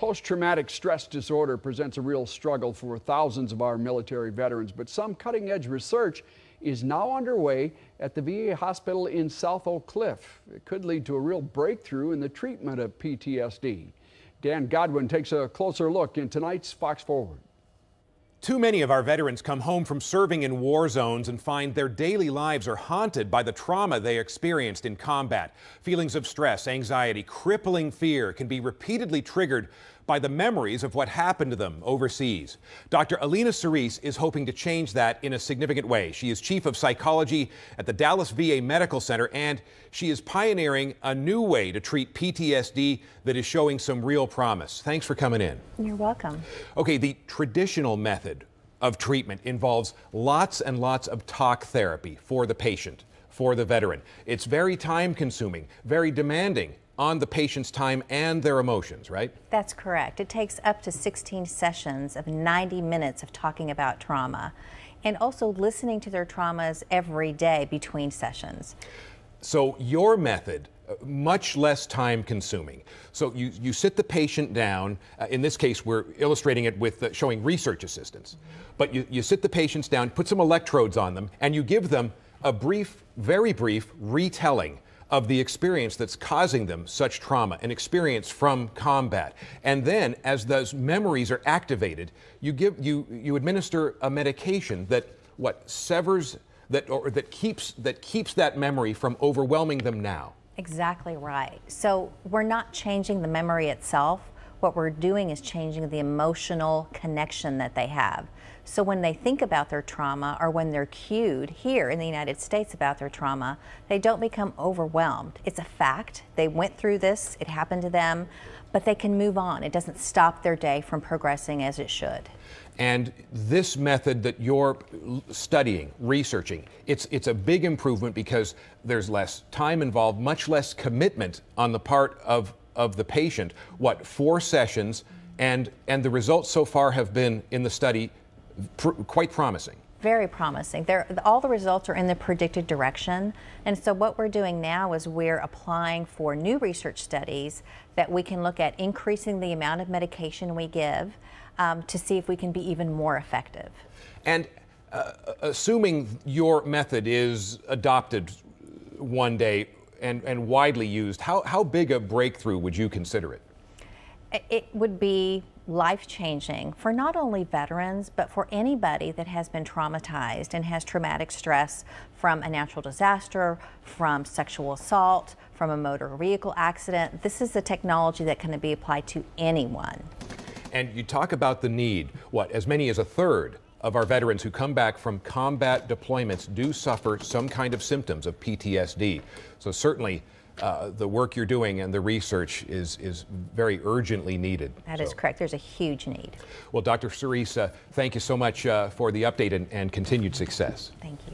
Post-traumatic stress disorder presents a real struggle for thousands of our military veterans, but some cutting-edge research is now underway at the VA hospital in South Oak Cliff. It could lead to a real breakthrough in the treatment of PTSD. Godwin takes a closer look in tonight's Fox Forward. Too many of our veterans come home from serving in war zones and find their daily lives are haunted by the trauma they experienced in combat. Feelings of stress, anxiety, crippling fear can be repeatedly triggered by the memories of what happened to them overseas. Dr. Alina Cerise is hoping to change that in a significant way. She is chief of psychology at the Dallas VA Medical Center, and she is pioneering a new way to treat PTSD that is showing some real promise. Thanks for coming in. You're welcome. Okay, the traditional method of treatment involves lots and lots of talk therapy for the patient, for the veteran. It's very time-consuming, very demanding on the patient's time and their emotions, right? That's correct. It takes up to 16 sessions of 90 minutes of talking about trauma and also listening to their traumas every day between sessions. So your method, much less time consuming. So you sit the patient down, in this case we're illustrating it with showing research assistants, but you sit the patients down, put some electrodes on them, and you give them a brief, very brief retelling of the experience that's causing them such trauma, an experience from combat. And then, as those memories are activated, you administer a medication that severs that keeps that memory from overwhelming them now. Exactly right. So we're not changing the memory itself. What we're doing is changing the emotional connection that they have. So when they think about their trauma, or when they're cued here in the United States about their trauma, they don't become overwhelmed. It's a fact. They went through this, it happened to them, but they can move on. It doesn't stop their day from progressing as it should. And this method that you're studying, researching, it's a big improvement because there's less time involved, much less commitment on the part of the patient. 4 sessions, and the results so far have been in the study quite promising. Very promising. All the results are in the predicted direction, and so what we're doing now is we're applying for new research studies that we can look at increasing the amount of medication we give to see if we can be even more effective. And assuming your method is adopted one day and widely used, how big a breakthrough would you consider it? It would be life-changing for not only veterans, but for anybody that has been traumatized and has traumatic stress from a natural disaster, from sexual assault, from a motor vehicle accident. This is the technology that can be applied to anyone. And you talk about the need. As many as a third of our veterans who come back from combat deployments do suffer some kind of symptoms of PTSD. So certainly the work you're doing and the research is very urgently needed. That is correct. There's a huge need. Well, Dr. Cerise, thank you so much for the update and continued success. Thank you.